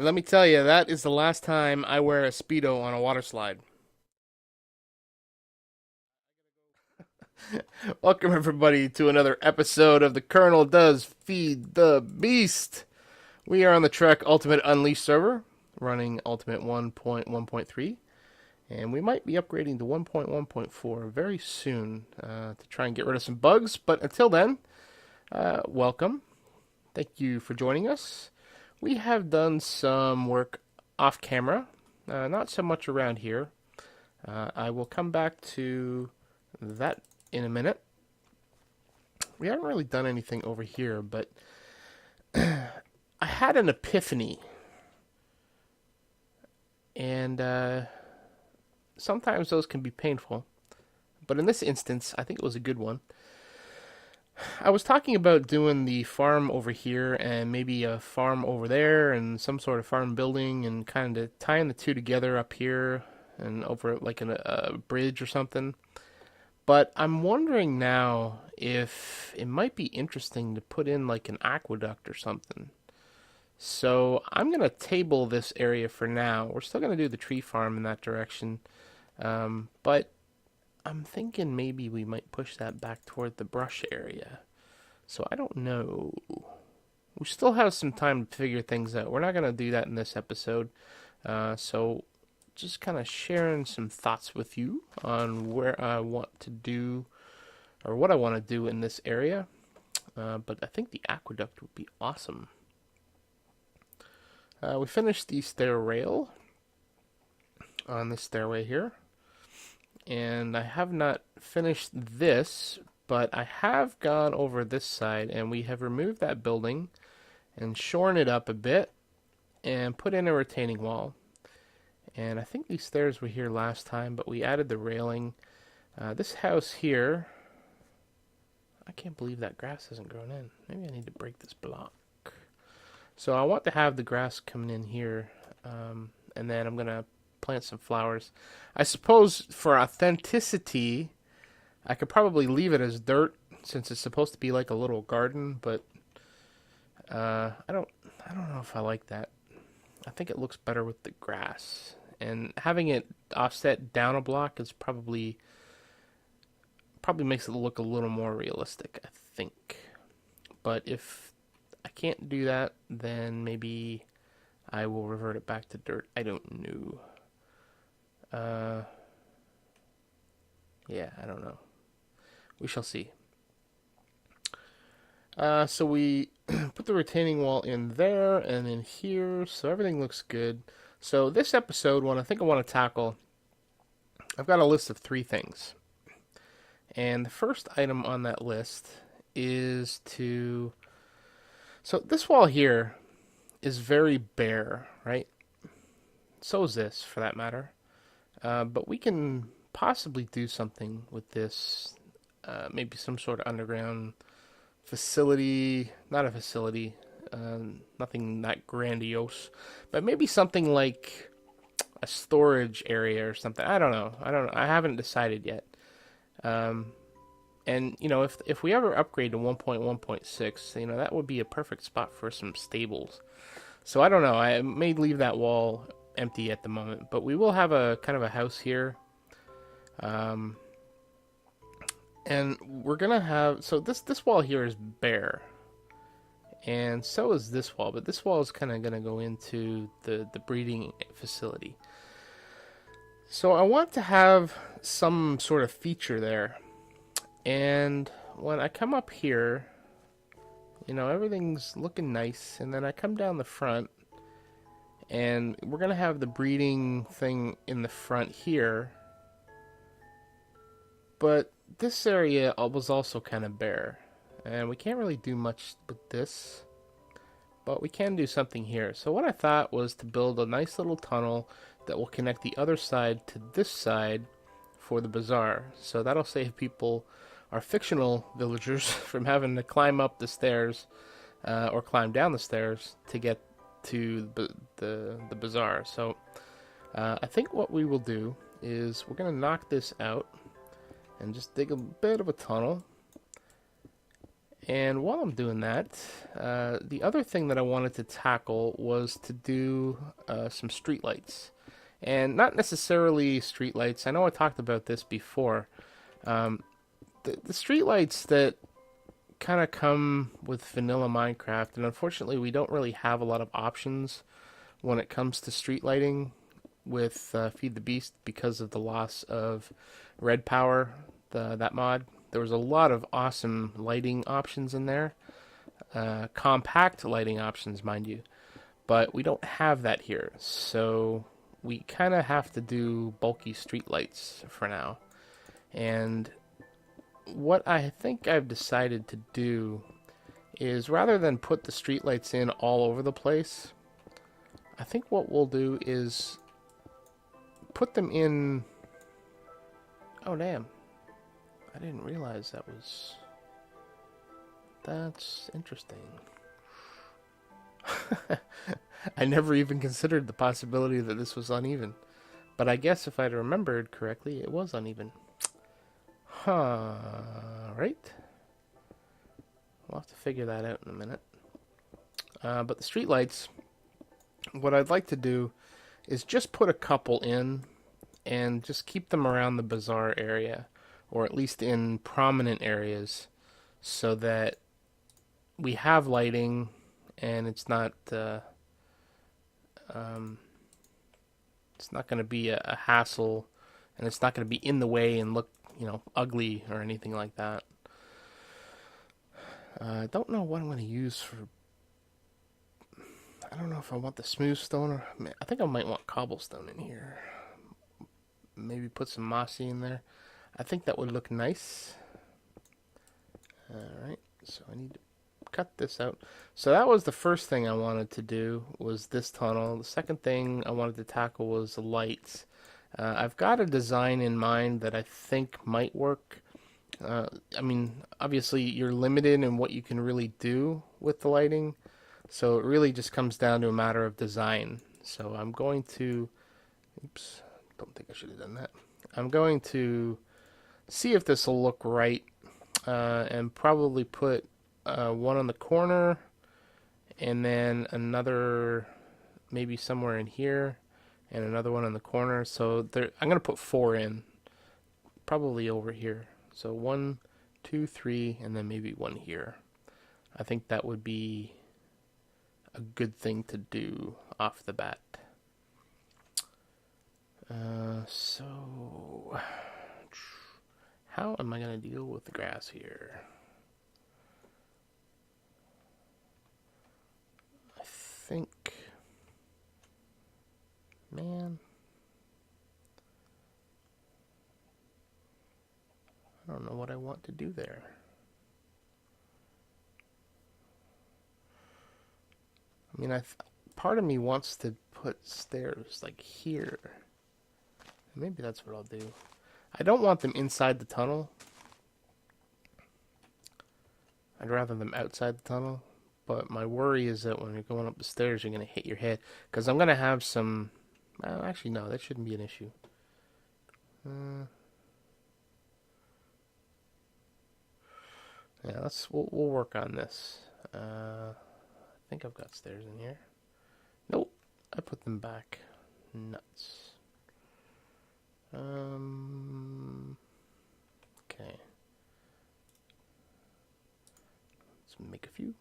And let me tell you, that is the last time I wear a Speedo on a water slide. Welcome, everybody, to another episode of The Colonel Does Feed the Beast. We are on the Trek Ultimate Unleashed server, running Ultimate 1.1.3, and we might be upgrading to 1.1.4 very soon to try and get rid of some bugs. But until then, welcome. Thank you for joining us. We have done some work off camera, not so much around here. I will come back to that in a minute. We haven't really done anything over here, but I had an epiphany. And sometimes those can be painful. But in this instance, I think it was a good one. I was talking about doing the farm over here and maybe a farm over there and some sort of farm building and kind of tying the two together up here and over like a bridge or something. But I'm wondering now if it might be interesting to put in like an aqueduct or something. So I'm going to table this area for now. We're still going to do the tree farm in that direction. But I'm thinking maybe we might push that back toward the brush area. So I don't know. We still have some time to figure things out. We're not going to do that in this episode. So just kind of sharing some thoughts with you on where I want to do or what I want to do in this area. But I think the aqueduct would be awesome. We finished the stair rail on this stairway here. And I have not finished this, but I have gone over this side and we have removed that building and shorn it up a bit and put in a retaining wall. And I think these stairs were here last time, but we added the railing. This house here, I can't believe that grass hasn't grown in. Maybe I need to break this block. So I want to have the grass coming in here, and then I'm going to plant some flowers. I suppose for authenticity, I could probably leave it as dirt since it's supposed to be like a little garden, but I don't know if I like that. I think it looks better with the grass. And having it offset down a block is probably makes it look a little more realistic, I think. But if I can't do that, then maybe I will revert it back to dirt. I don't know. Yeah, I don't know. We shall see. So we put the retaining wall in there and in here, so everything looks good. So this episode, what I think I want to tackle, I've got a list of 3 things. And the first item on that list is to... So this wall here is very bare, right? So is this, for that matter. But we can possibly do something with this. Maybe some sort of underground facility. Not a facility. Nothing that grandiose. But maybe something like a storage area or something. I don't know. I haven't decided yet. And, you know, if we ever upgrade to 1.1.6, you know, that would be a perfect spot for some stables. So I don't know. I may leave that wall empty at the moment, but we will have a kind of a house here. And we're gonna have, so this wall here is bare, and so is this wall, but this wall is kind of gonna go into the breeding facility. So I want to have some sort of feature there, and when I come up here, you know, everything's looking nice, and then I come down the front, and we're going to have the breeding thing in the front here. But this area was also kind of bare. And we can't really do much with this. But we can do something here. So what I thought was to build a nice little tunnel that will connect the other side to this side for the bazaar. So that'll save people, our fictional villagers, from having to climb up the stairs or climb down the stairs to get to the bazaar. So I think what we will do is we're going to knock this out and just dig a bit of a tunnel, And while I'm doing that, the other thing that I wanted to tackle was to do some streetlights. And not necessarily streetlights. I know I talked about this before. Um, the streetlights that kind of come with vanilla Minecraft, and unfortunately, we don't really have a lot of options when it comes to street lighting with Feed the Beast because of the loss of Red Power, that mod. There was a lot of awesome lighting options in there, compact lighting options, mind you, but we don't have that here, so we kind of have to do bulky street lights for now. And what I think I've decided to do is rather than put the streetlights in all over the place, I think what we'll do is put them in... Oh, damn. I didn't realize that was... That's interesting. I never even considered the possibility that this was uneven. But I guess if I'd remembered correctly, it was uneven. Huh, right? We'll have to figure that out in a minute. But the streetlights, what I'd like to do is just put a couple in and just keep them around the bazaar area, or at least in prominent areas, so that we have lighting and it's not going to be a hassle, and it's not going to be in the way and look, ugly or anything like that. I don't know what I'm going to use for... I don't know if I want the smooth stone or... I think I might want cobblestone in here. Maybe put some mossy in there. I think that would look nice. Alright, so I need to cut this out. So that was the first thing I wanted to do, was this tunnel. The second thing I wanted to tackle was the lights. I've got a design in mind that I think might work. Obviously you're limited in what you can really do with the lighting, so it really just comes down to a matter of design. So I'm going to... Oops, don't think I should have done that. I'm going to see if this will look right, and probably put one on the corner, and then another maybe somewhere in here, and another one in the corner. So there, I'm going to put 4 in, probably over here. So 1, 2, 3, and then maybe 1 here. I think that would be a good thing to do off the bat. So how am I going to deal with the grass here? I think, man, I don't know what I want to do there. I mean, part of me wants to put stairs like here. Maybe that's what I'll do. I don't want them inside the tunnel. I'd rather them outside the tunnel. But my worry is that when you're going up the stairs, you're going to hit your head. Because I'm going to have some... Well, actually, no, that shouldn't be an issue. Yeah, we'll work on this. I think I've got stairs in here. Nope, I put them back. Nuts. Okay. Let's make a few.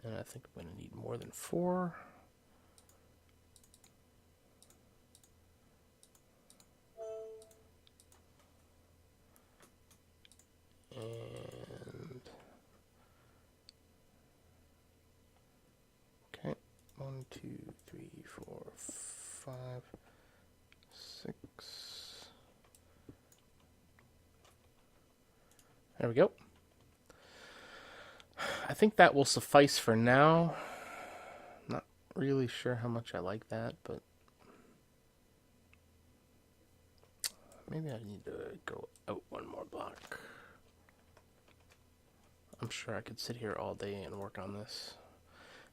And I think I'm going to need more than 4. And... Okay. 1, 2, 3, 4, 5, 6. There we go. I think that will suffice for now. Not really sure how much I like that, but maybe I need to go out 1 more block. I'm sure I could sit here all day and work on this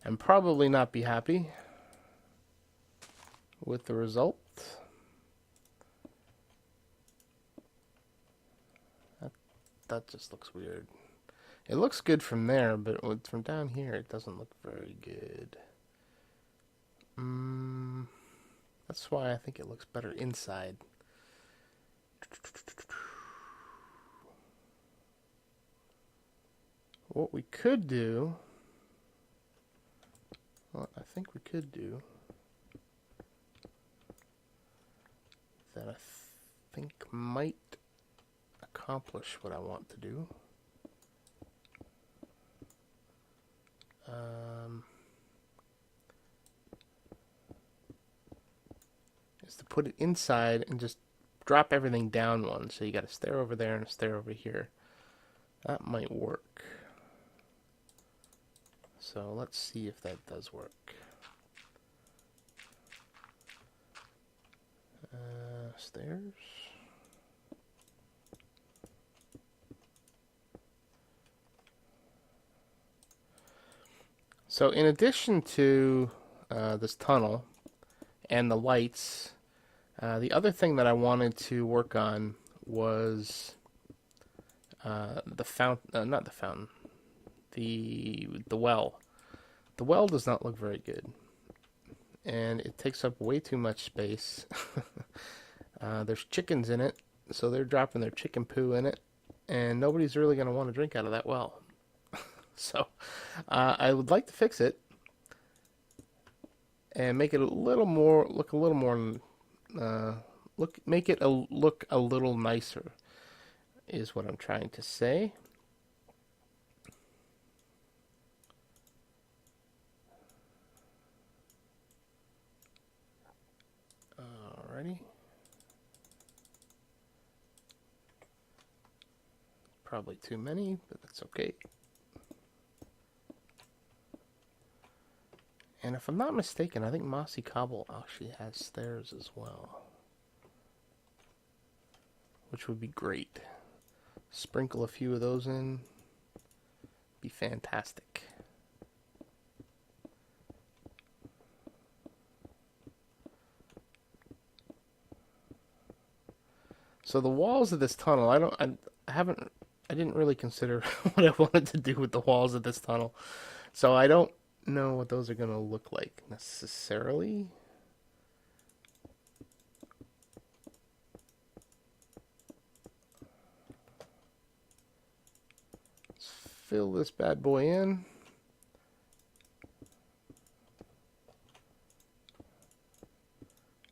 and probably not be happy with the result. That just looks weird. It looks good from there, but from down here, it doesn't look very good. That's why I think it looks better inside. What we could do, what I think we could do, that I think might accomplish what I want to do. Is to put it inside and just drop everything down one. So you got a stair over there and a stair over here. That might work. So let's see if that does work. Stairs. So in addition to this tunnel and the lights, the other thing that I wanted to work on was the fountain, not the fountain, the well. The well does not look very good, and it takes up way too much space. There's chickens in it, so they're dropping their chicken poo in it, and nobody's really going to want to drink out of that well. So I would like to fix it and make it a little more, look a little more, make it look a little nicer, is what I'm trying to say. Alrighty. Probably too many, but that's okay. And if I'm not mistaken, I think Mossy Cobble actually has stairs as well, which would be great. Sprinkle a few of those in, be fantastic. So the walls of this tunnel, I didn't really consider what I wanted to do with the walls of this tunnel. So I don't know what those are going to look like necessarily. Let's fill this bad boy in.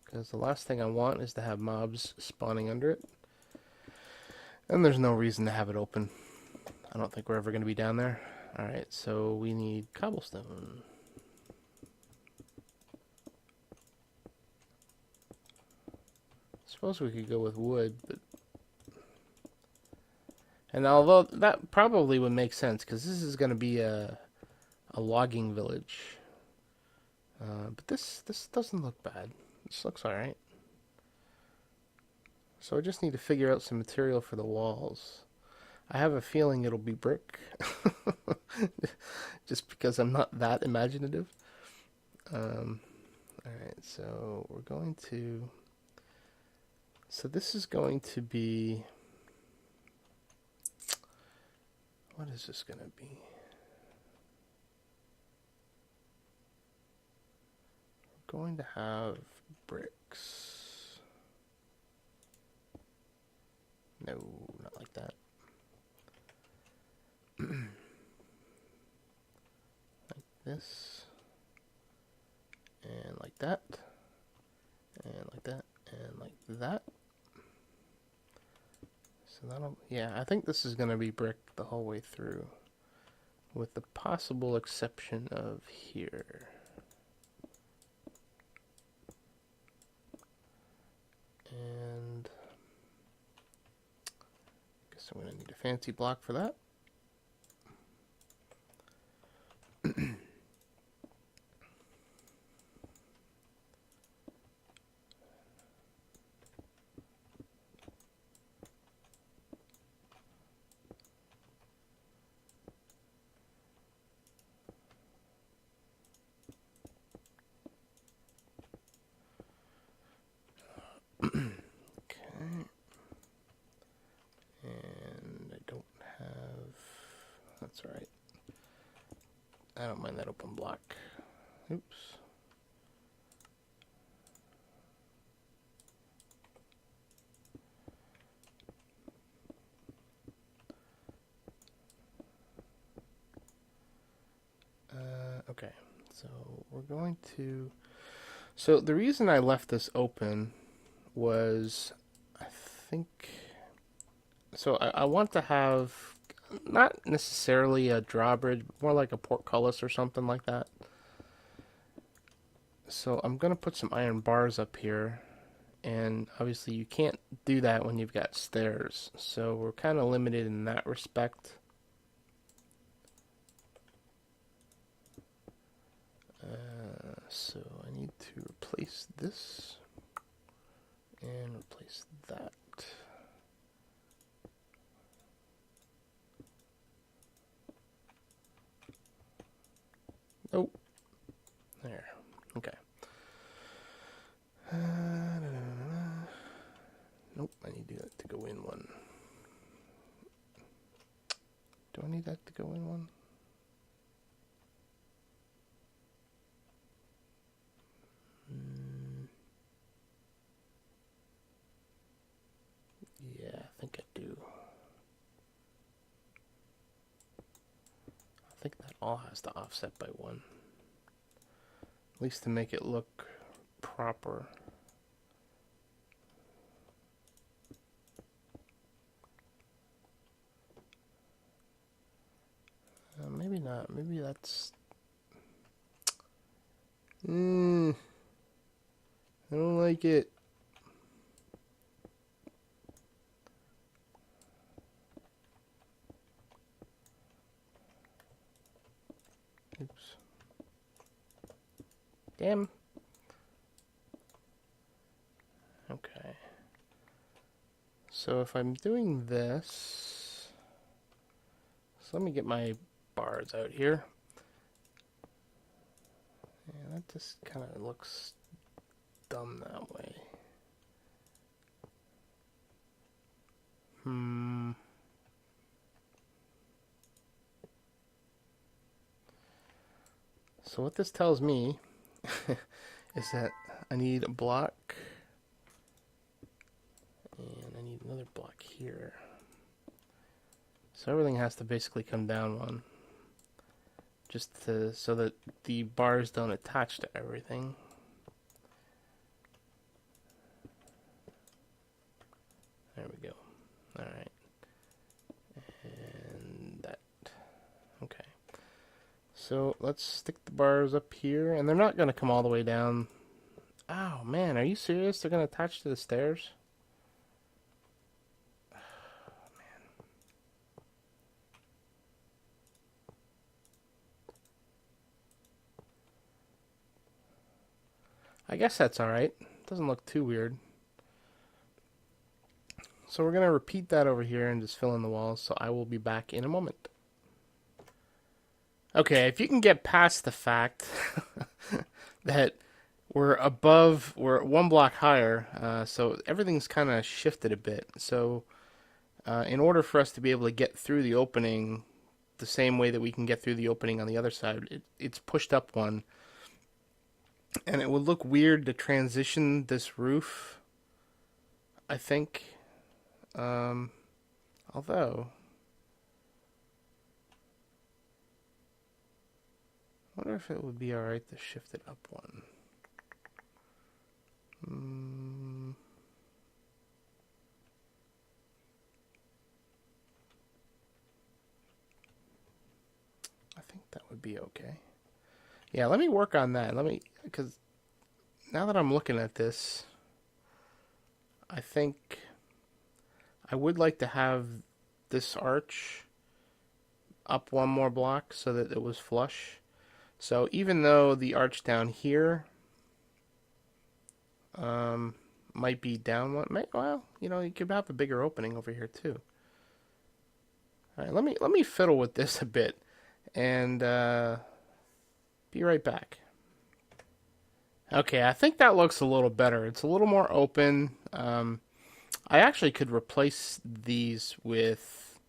Because the last thing I want is to have mobs spawning under it. And there's no reason to have it open. I don't think we're ever going to be down there. Alright, so we need cobblestone. Suppose we could go with wood, but... And although that probably would make sense, because this is going to be a logging village. But this doesn't look bad. This looks alright. So I just need to figure out some material for the walls. I have a feeling it'll be brick. Just because I'm not that imaginative. Alright, so we're going to... So this is going to be... What is this going to be? We're going to have bricks. No, not like that. Like this. And like that. And like that. And like that. So that'll... Yeah, I think this is going to be brick the whole way through. With the possible exception of here. And... Guess I'm going to need a fancy block for that. Okay. And I don't have that's all right. I don't mind that open block. Oops. Okay, so we're going to... So the reason I left this open was, I think... So I want to have, not necessarily a drawbridge, but more like a portcullis or something like that. So I'm going to put some iron bars up here, and obviously you can't do that when you've got stairs, so we're kind of limited in that respect. So I need to replace this and replace that. Oh, there. Okay. Nope, I need that to go in one. Do I need that to go in one? Yeah, I think I do. I think that all has to offset by one. At least to make it look proper. Maybe not. Maybe that's... I don't like it. Oops. Damn. Okay. So if I'm doing this... So let me get my bars out here. Yeah, that just kind of looks dumb that way. So what this tells me is that I need a block, and I need another block here. So everything has to basically come down one, just to, so that the bars don't attach to everything. There we go. All right. And that. Okay. So let's stick the bars up here, and they're not going to come all the way down. Oh man, are you serious? They're going to attach to the stairs? I guess that's alright. Doesn't look too weird. So we're going to repeat that over here and just fill in the walls, so I will be back in a moment. Okay, if you can get past the fact that we're one block higher, so everything's kind of shifted a bit. So in order for us to be able to get through the opening the same way that we can get through the opening on the other side, it's pushed up one. And it would look weird to transition this roof, I think. Although, I wonder if it would be alright to shift it up one. I think that would be okay. Yeah, let me work on that. Because now that I'm looking at this, I think I would like to have this arch up one more block so that it was flush. So even though the arch down here might be down one, well, you know, you could have a bigger opening over here too. All right, let me fiddle with this a bit, and be right back. Okay, I think that looks a little better. It's a little more open. I actually could replace these with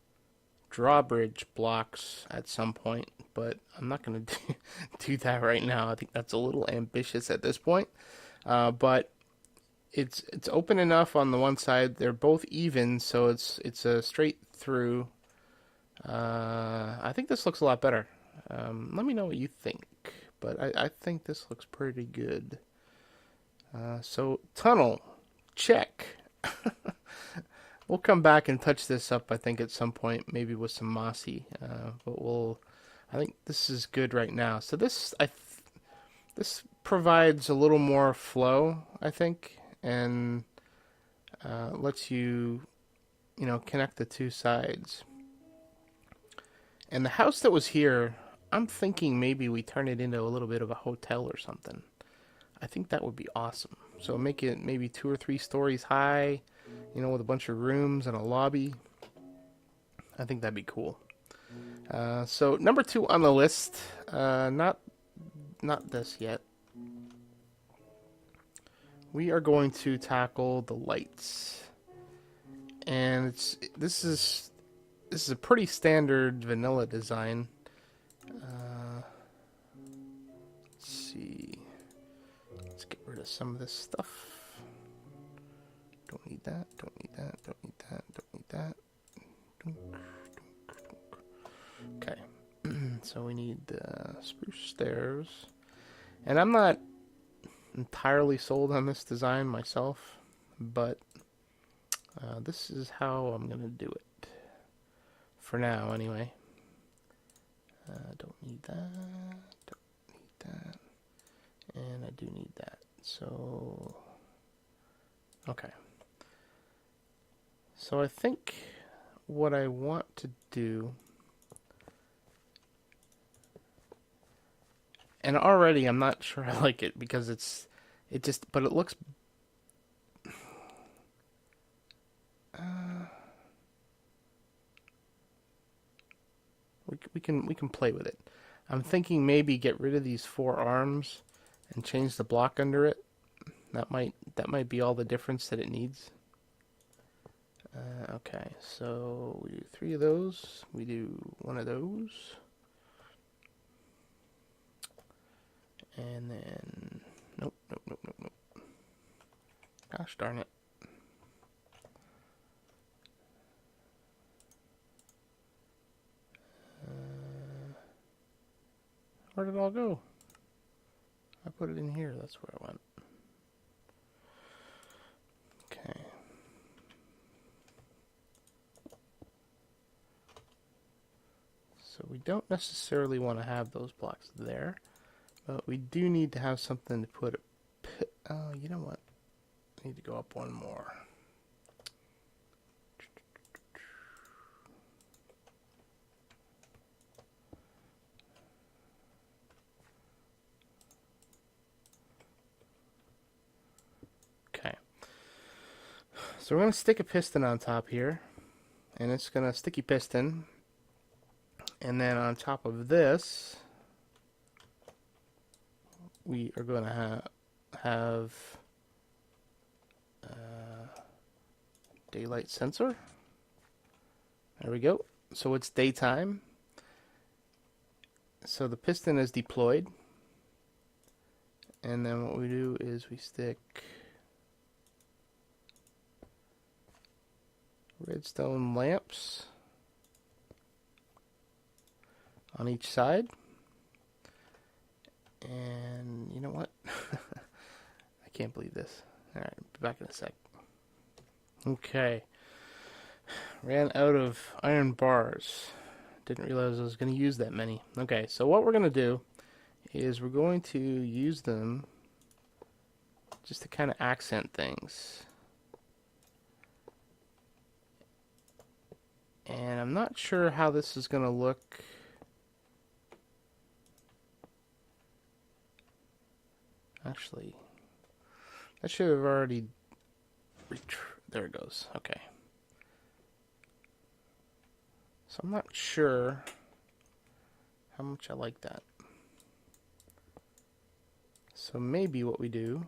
drawbridge blocks at some point, but I'm not going to do that right now. I think that's a little ambitious at this point. But it's open enough on the one side. They're both even, so it's a straight through. I think this looks a lot better. Let me know what you think, but I think this looks pretty good. So tunnel, check. We'll come back and touch this up, I think, at some point, maybe with some mossy. But I think this is good right now. So this provides a little more flow, I think, and lets you connect the two sides. And the house that was here, I'm thinking maybe we turn it into a little bit of a hotel or something. I think that would be awesome. So make it maybe 2 or 3 stories high, with a bunch of rooms and a lobby. I think that'd be cool. So number 2 on the list, not this yet. We are going to tackle the lights, and this is a pretty standard vanilla design. Let's see. Let's get rid of some of this stuff. Don't need that. Don't need that. Don't need that. Don't need that. Okay. So we need the spruce stairs, and I'm not entirely sold on this design myself, but this is how I'm gonna do it for now, anyway. Don't need that. Don't need that, and I do need that. So, okay. So I think what I want to do, and already I'm not sure I like it because but it looks, we can play with it. I'm thinking maybe get rid of these 4 arms and change the block under it. That might be all the difference that it needs. Okay, so we do 3 of those. We do 1 of those. And then, nope. Gosh darn it. Where did it all go? I put it in here, that's where I went. Okay. So we don't necessarily want to have those blocks there, but we do need to have something to put oh, you know what? I need to go up 1 more. Okay. So we're going to stick a piston on top here, and it's going to sticky piston. And then on top of this, we are going to have daylight sensor. There we go. So it's daytime. So the piston is deployed. And then what we do is we stick redstone lamps on each side. And you know what? I can't believe this. Alright, be back in a sec. Okay. Ran out of iron bars. Didn't realize I was going to use that many. Okay, so what we're going to do is we're going to use them just to kind of accent things. And I'm not sure how this is going to look. Actually, that should have already... There it goes. Okay. So I'm not sure how much I like that. So maybe what we do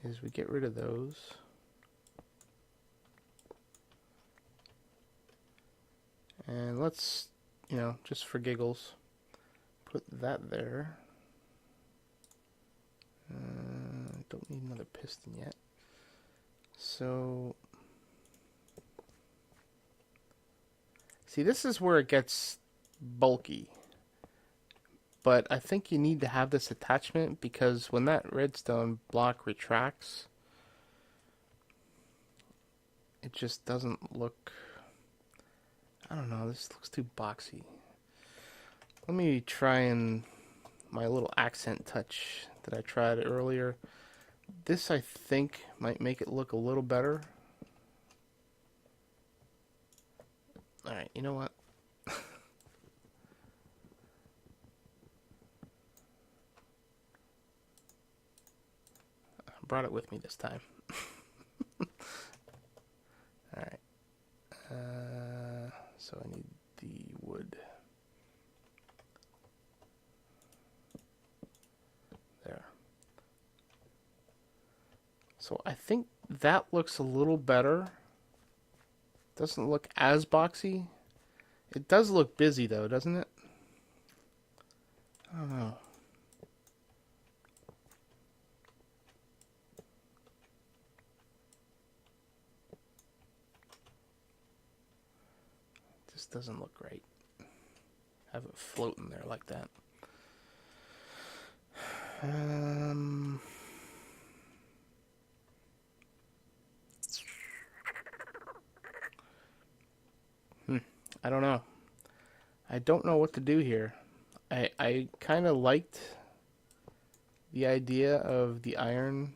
is we get rid of those. And let's, just for giggles, put that there. Don't need another piston yet. So, see, this is where it gets bulky. But I think you need to have this attachment because when that redstone block retracts, it just doesn't look... I don't know, this looks too boxy. Let me try and my little accent touch that I tried earlier. This, I think, might make it look a little better. Alright, you know what? I brought it with me this time. Alright. So I need the wood. There. So I think that looks a little better. Doesn't look as boxy. It does look busy though, doesn't it? I don't know. This doesn't look right. Have it floating there like that. I don't know. I don't know what to do here. I kind of liked the idea of the iron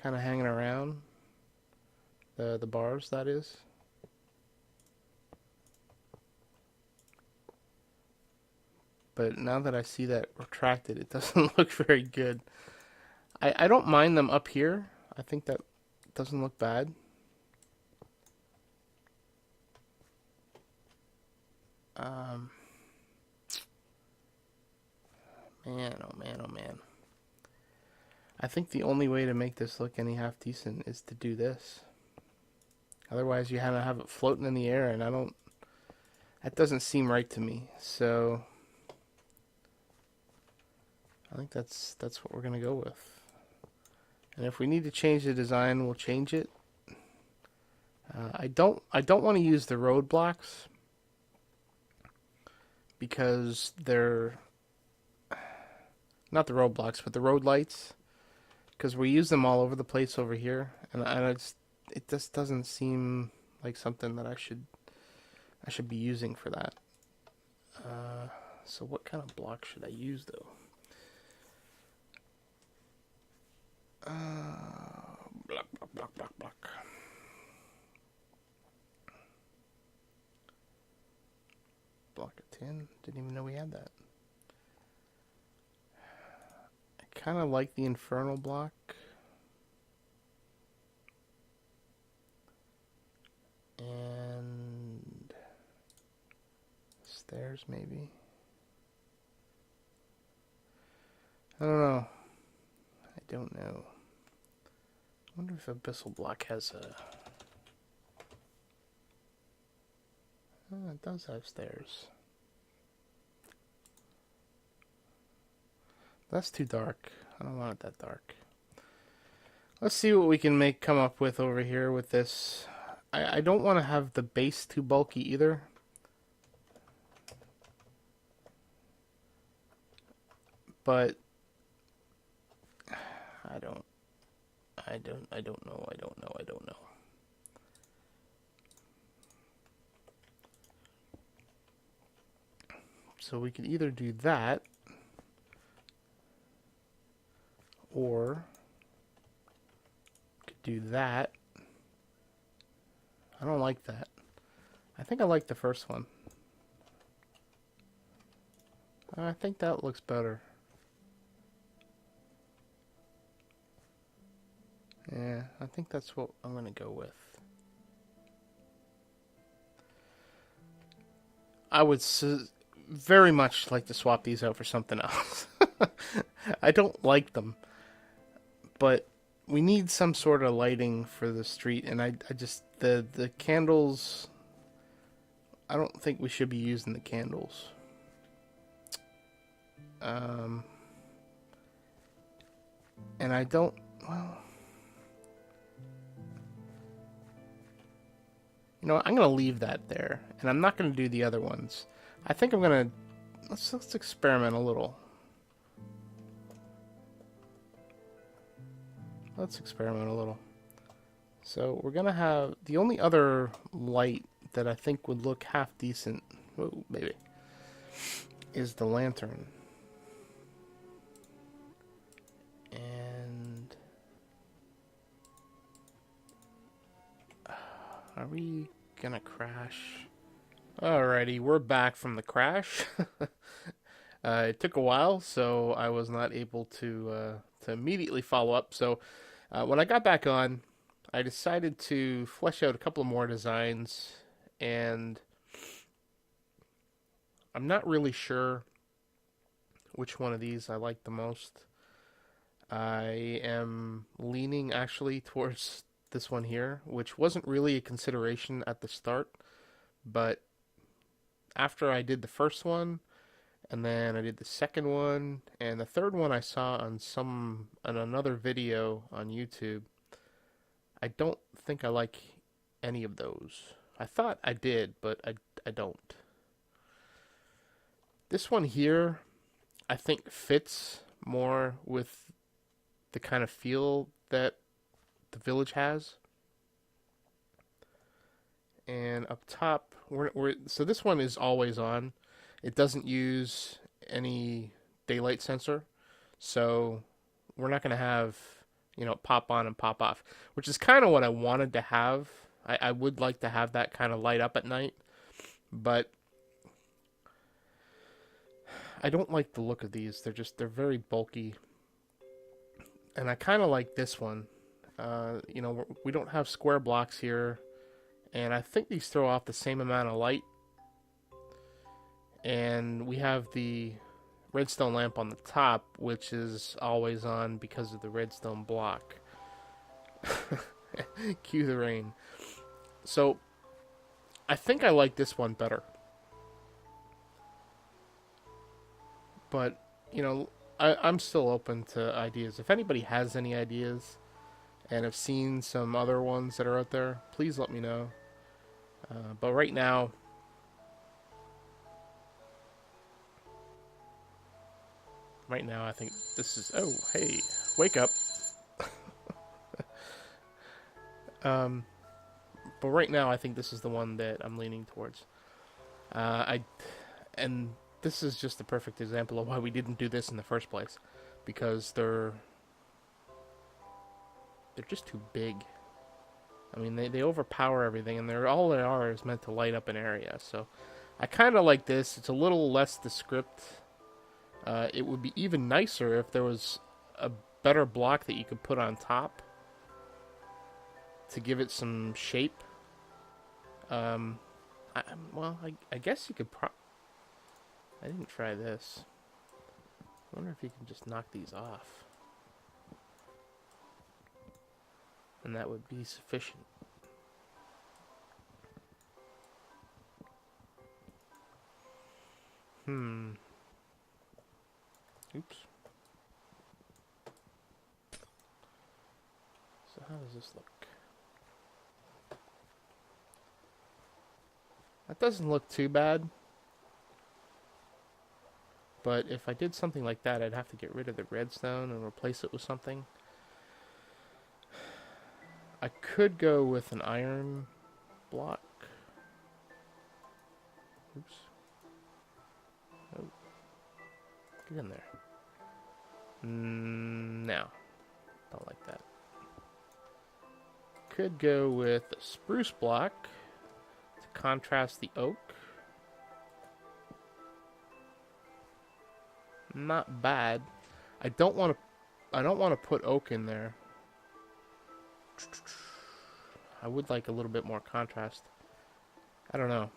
kind of hanging around the bars, that is. But now that I see that retracted, it doesn't look very good. I don't mind them up here. I think that doesn't look bad. Man, oh man, oh man. I think the only way to make this look any half decent is to do this. Otherwise, you have it floating in the air, and that doesn't seem right to me. So, I think that's what we're gonna go with. And if we need to change the design, we'll change it. I don't want to use the roadblocks because they're not the roadblocks, but the road lights, because we use them all over the place over here, and it just doesn't seem like something that I should be using for that. So what kind of block should I use though? Block. Block of tin. Didn't even know we had that. I kind of like the infernal block. And stairs maybe. I don't know. I don't know. I wonder if Abyssal block has a... Oh, it does have stairs. That's too dark. I don't want it that dark. Let's see what we can come up with over here with this. I don't want to have the base too bulky either. But I don't know. So we could either do that, or we could do that. I don't like that. I think I like the first one. I think that looks better. Yeah, I think that's what I'm going to go with. I would very much like to swap these out for something else. I don't like them, but we need some sort of lighting for the street, and I just the candles I don't think we should be using the candles. And I don't, well, you know, I'm going to leave that there. And I'm not going to do the other ones. I think I'm going to, let's experiment a little. Let's experiment a little. So we're going to have, the only other light that I think would look half decent, whoa, maybe, is the lantern. And are we gonna crash? Alrighty, we're back from the crash. It took a while, so I was not able to immediately follow up. So when I got back on, I decided to flesh out a couple more designs, and I'm not really sure which one of these I like the most. I am leaning actually towards this one here, which wasn't really a consideration at the start, but after I did the first one, and then I did the second one, and the third one I saw on another video on YouTube, I don't think I like any of those. I thought I did, but I don't. This one here, I think fits more with the kind of feel that the village has. And up top, so this one is always on. It doesn't use any daylight sensor, so we're not going to have, you know, pop on and pop off, which is kind of what I wanted to have. I would like to have that kind of light up at night, but I don't like the look of these. They're very bulky, and I kind of like this one. You know, we don't have square blocks here, and I think these throw off the same amount of light. And we have the redstone lamp on the top, which is always on because of the redstone block. Cue the rain. So, I think I like this one better. But, you know, I'm still open to ideas. If anybody has any ideas and have seen some other ones that are out there, please let me know. But right now, I think this is... Oh, hey, wake up. But right now, I think this is the one that I'm leaning towards. And this is just the perfect example of why we didn't do this in the first place, because they're just too big. I mean, they overpower everything, and all they are is meant to light up an area. So I kind of like this. It's a little less descript. It would be even nicer if there was a better block that you could put on top to give it some shape. Well, I guess you could I didn't try this. I wonder if you can just knock these off. And that would be sufficient. Oops. So how does this look? That doesn't look too bad. But if I did something like that, I'd have to get rid of the redstone and replace it with something. I could go with an iron block. Oops. Oh. Get in there. No. Don't like that. Could go with a spruce block to contrast the oak. Not bad. I don't want to put oak in there. I would like a little bit more contrast. I don't know.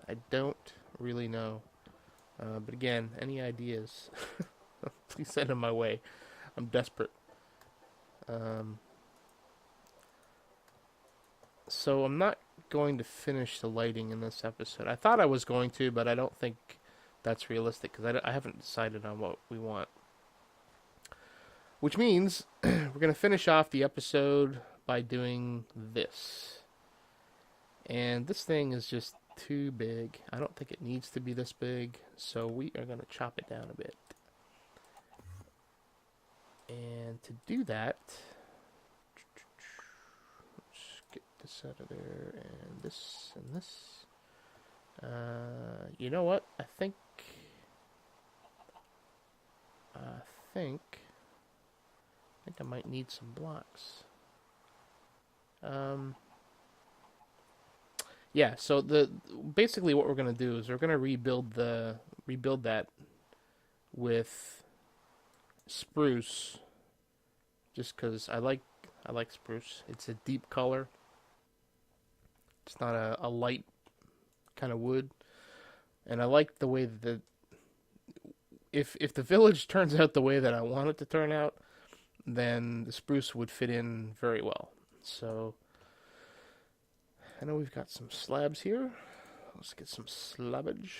I don't really know. But again, any ideas, please send them my way. I'm desperate. So I'm not going to finish the lighting in this episode. I thought I was going to, but I don't think that's realistic because I haven't decided on what we want. Which means we're going to finish off the episode by doing this. And this thing is just too big. I don't think it needs to be this big, so we are going to chop it down a bit. And to do that, let's get this out of there, and this, and this. You know what? I think I might need some blocks. Yeah, so basically what we're gonna do is we're gonna rebuild that with spruce, just because I like spruce. It's a deep color. It's not a light kind of wood, and I like the way that if the village turns out the way that I want it to turn out, then the spruce would fit in very well. So I know we've got some slabs here. Let's get some slabbage.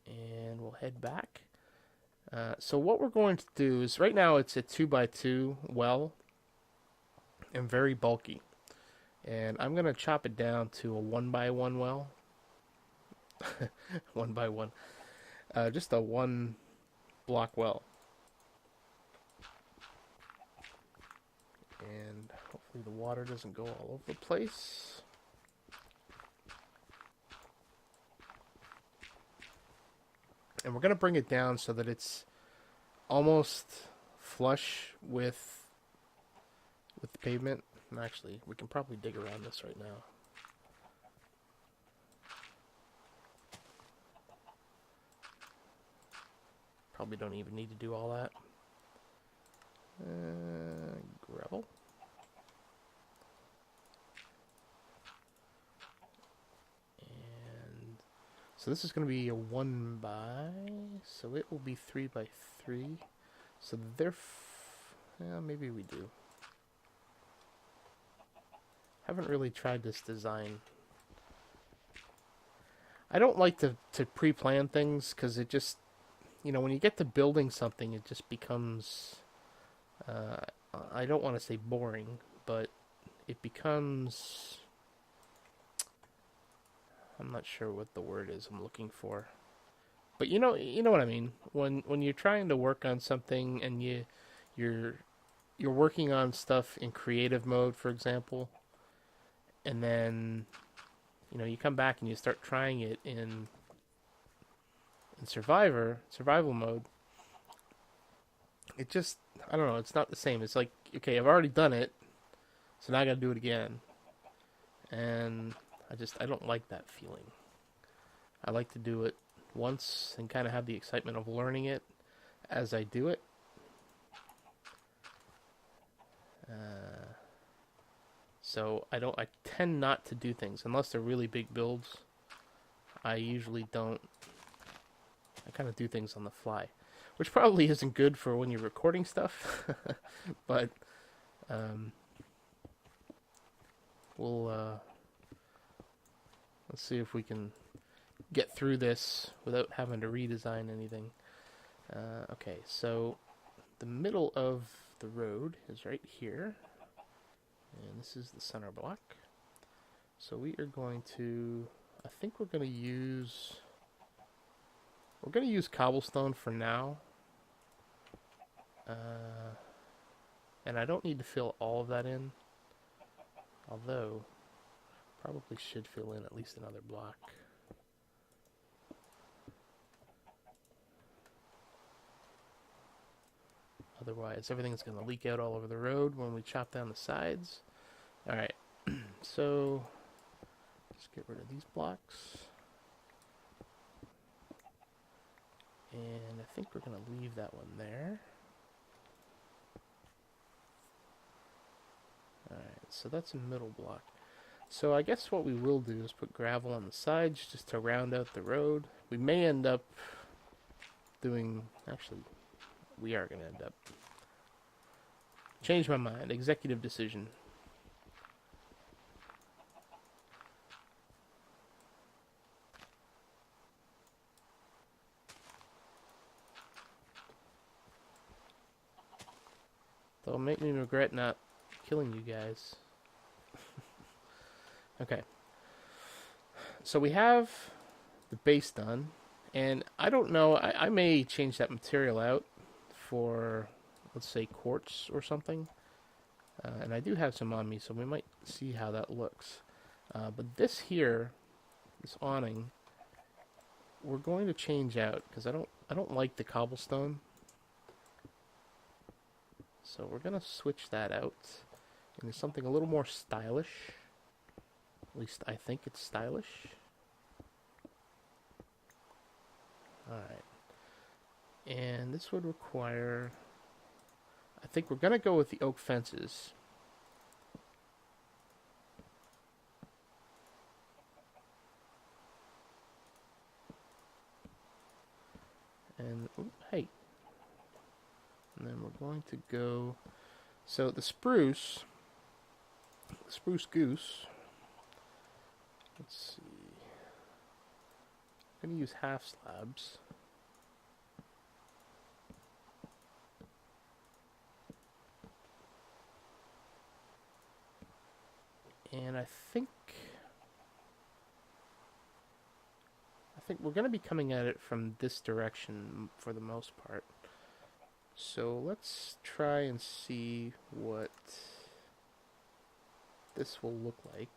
And we'll head back. So what we're going to do is, right now it's a 2x2 well and very bulky. And I'm going to chop it down to a 1x1 well. 1x1. Just a 1 block well. And hopefully the water doesn't go all over the place. And we're going to bring it down so that it's almost flush with the pavement. And actually, we can probably dig around this right now. Probably don't even need to do all that. Gravel. And so this is going to be a 1 by, so it will be 3 by 3. So yeah, maybe we do. Haven't really tried this design. I don't like to pre-plan things because it just, when you get to building something, it just becomes, I don't want to say boring, but it becomes, I'm not sure what the word is I'm looking for. But you know what I mean. When you're trying to work on something and you're working on stuff in creative mode, for example, and then you come back and you start trying it in survival mode. It just, I don't know, it's not the same. It's like, okay, I've already done it, so now I gotta do it again. And I don't like that feeling. I like to do it once and kind of have the excitement of learning it as I do it. So I tend not to do things unless they're really big builds. I usually don't. I kind of do things on the fly, which probably isn't good for when you're recording stuff. But we'll let's see if we can get through this without having to redesign anything. Okay, so the middle of the road is right here. And this is the center block. So we are going to, I think we're going to use cobblestone for now. And I don't need to fill all of that in. Although, probably should fill in at least another block. Otherwise, everything's going to leak out all over the road when we chop down the sides. Alright, so let's get rid of these blocks. And I think we're going to leave that one there. Alright, so that's a middle block. So I guess what we will do is put gravel on the sides just to round out the road. We may end up doing, actually, we are going to end up. Change my mind. Executive decision. That'll make me regret not killing you guys. Okay. So we have the base done. And I don't know, I may change that material out for, let's say, quartz or something. And I do have some on me, so we might see how that looks. But this here, this awning, we're going to change out because I don't like the cobblestone. So we're gonna switch that out into something a little more stylish. At least I think it's stylish. Alright. And this would require... I think we're gonna go with the oak fences. And, ooh, hey. And then we're going to go... So the spruce goose, let's see. I'm going to use half slabs. And I think we're going to be coming at it from this direction for the most part. So let's try and see what this will look like.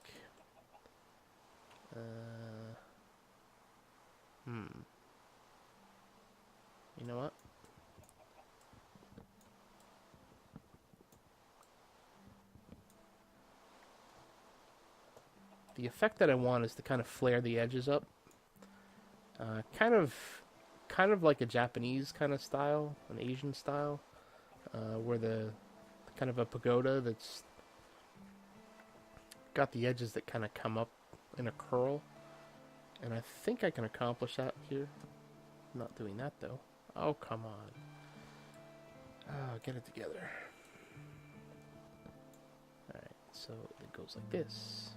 You know what? The effect that I want is to kind of flare the edges up. Kind of like a Japanese kind of style, an Asian style, where the kind of a pagoda that's got the edges that kind of come up in a curl. And I think I can accomplish that here. I'm not doing that though. Oh, come on. Oh, get it together. Alright, so it goes like this.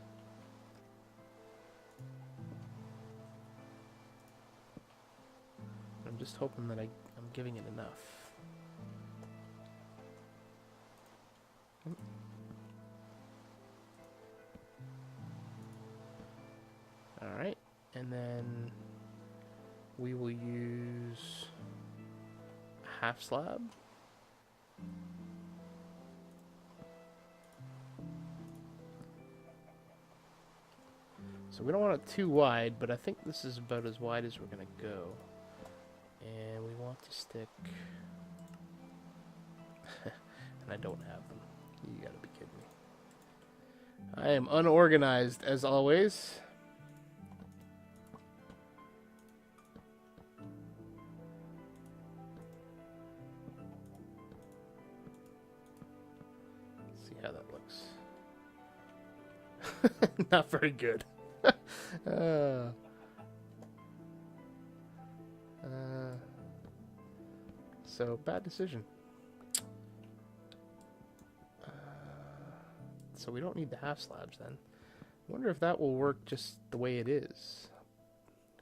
I'm just hoping that I'm giving it enough. Alright, and then we will use a half slab. So we don't want it too wide, but I think this is about as wide as we're going to go. And we want to stick... and I don't have them. You gotta be kidding me. I am unorganized, as always. Let's see how that looks. Not very good. So, bad decision. So we don't need the half slabs then. I wonder if that will work just the way it is.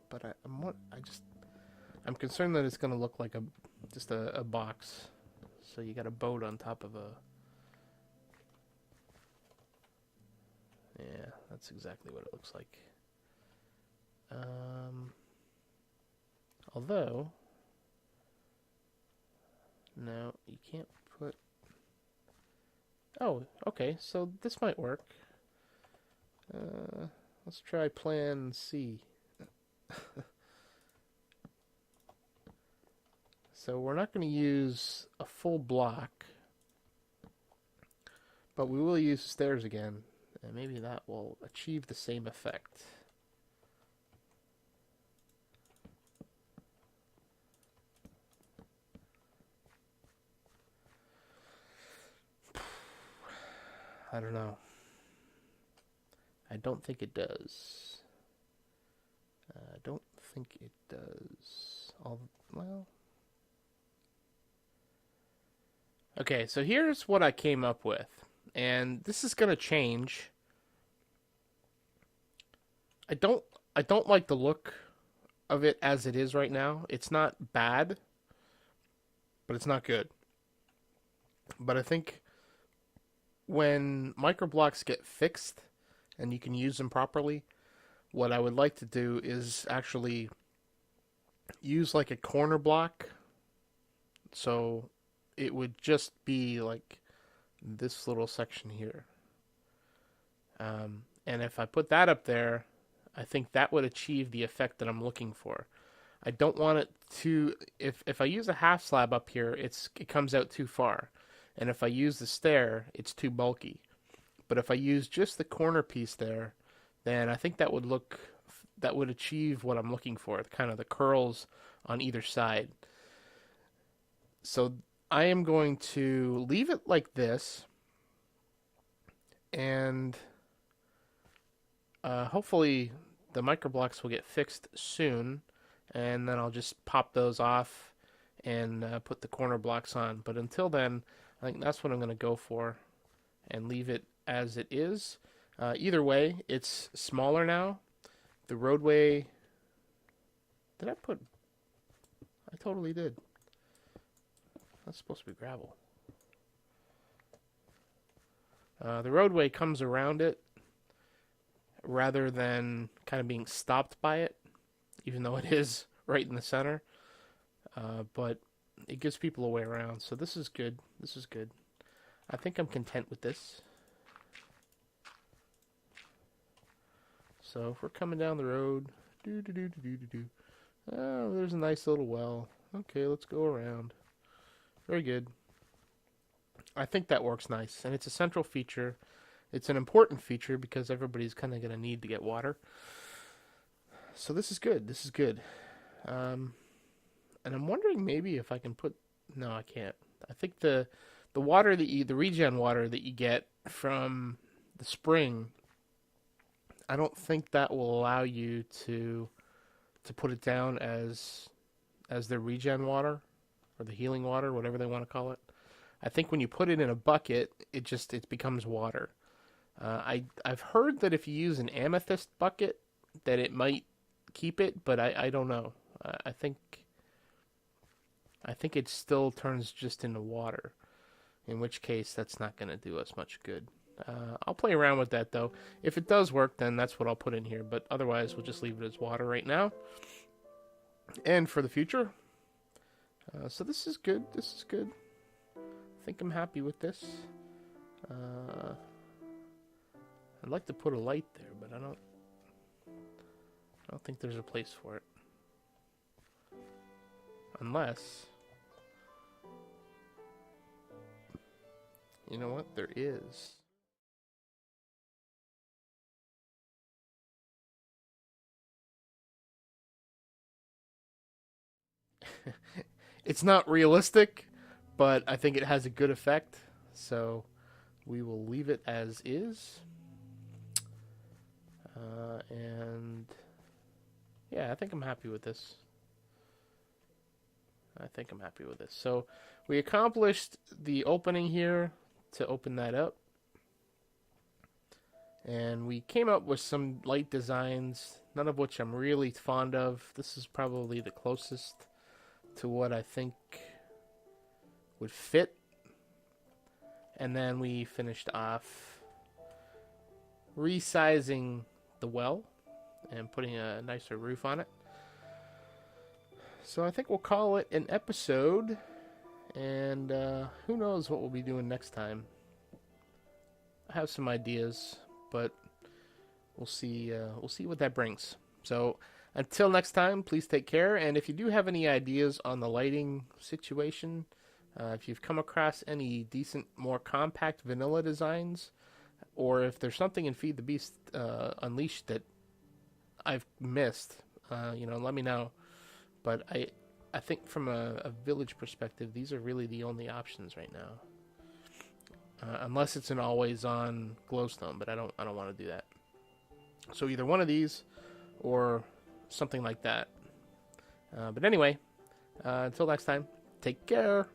But I'm concerned that it's going to look like just a box. So you got a boat on top of a... Yeah, that's exactly what it looks like. Although... No, you can't put... Oh, okay, so this might work. Let's try plan C. So we're not going to use a full block, but we will use stairs again, and maybe that will achieve the same effect. I don't know. I don't think it does. I don't think it does. Well... Okay, so here's what I came up with. And this is going to change. I don't like the look of it as it is right now. It's not bad, but it's not good. But I think when microblocks get fixed and you can use them properly, what I would like to do is actually use like a corner block. So it would just be like this little section here. And if I put that up there, I think that would achieve the effect that I'm looking for. I don't want it to. If I use a half slab up here, it comes out too far, and if I use the stair, it's too bulky. But if I use just the corner piece there, then I think that would achieve what I'm looking for, kind of the curls on either side. So I am going to leave it like this, and hopefully the microblocks will get fixed soon, and then I'll just pop those off and put the corner blocks on. But until then, I think that's what I'm going to go for and leave it as it is. Either way, it's smaller now. The roadway. Did I put? I totally did. That's supposed to be gravel. The roadway comes around it rather than kind of being stopped by it, even though it is right in the center. But it gives people a way around. So this is good. This is good. I think I'm content with this. So if we're coming down the road, oh, there's a nice little well. Okay, let's go around. Very good. I think that works nice, and it's a central feature. It's an important feature because everybody's kind of going to need to get water. So this is good. This is good. And I'm wondering maybe if I can put. No, I can't. I think the water the regen water that you get from the spring, I don't think that will allow you to put it down as the regen water or the healing water, whatever they want to call it. I think when you put it in a bucket, it becomes water. I've heard that if you use an amethyst bucket, that it might keep it, but I don't know. I think it still turns just into water, in which case that's not going to do us much good. I'll play around with that though. If it does work, then that's what I'll put in here, but otherwise we'll just leave it as water right now. And for the future. So this is good. This is good. I think I'm happy with this. I'd like to put a light there, but I don't think there's a place for it. Unless, you know what? There is. It's not realistic, but I think it has a good effect. So we will leave it as is. And yeah, I think I'm happy with this. So we accomplished the opening here to open that up. And we came up with some light designs, none of which I'm really fond of. This is probably the closest to what I think would fit. And then we finished off resizing the well and putting a nicer roof on it. So I think we'll call it an episode, and who knows what we'll be doing next time. I have some ideas, but we'll see what that brings. So until next time, please take care, and if you do have any ideas on the lighting situation, if you've come across any decent, more compact vanilla designs, or if there's something in Feed the Beast Unleashed that I've missed, let me know. But I think from a village perspective, these are really the only options right now. Unless it's an always-on glowstone, but I don't want to do that. So either one of these or something like that. But anyway, until next time, take care.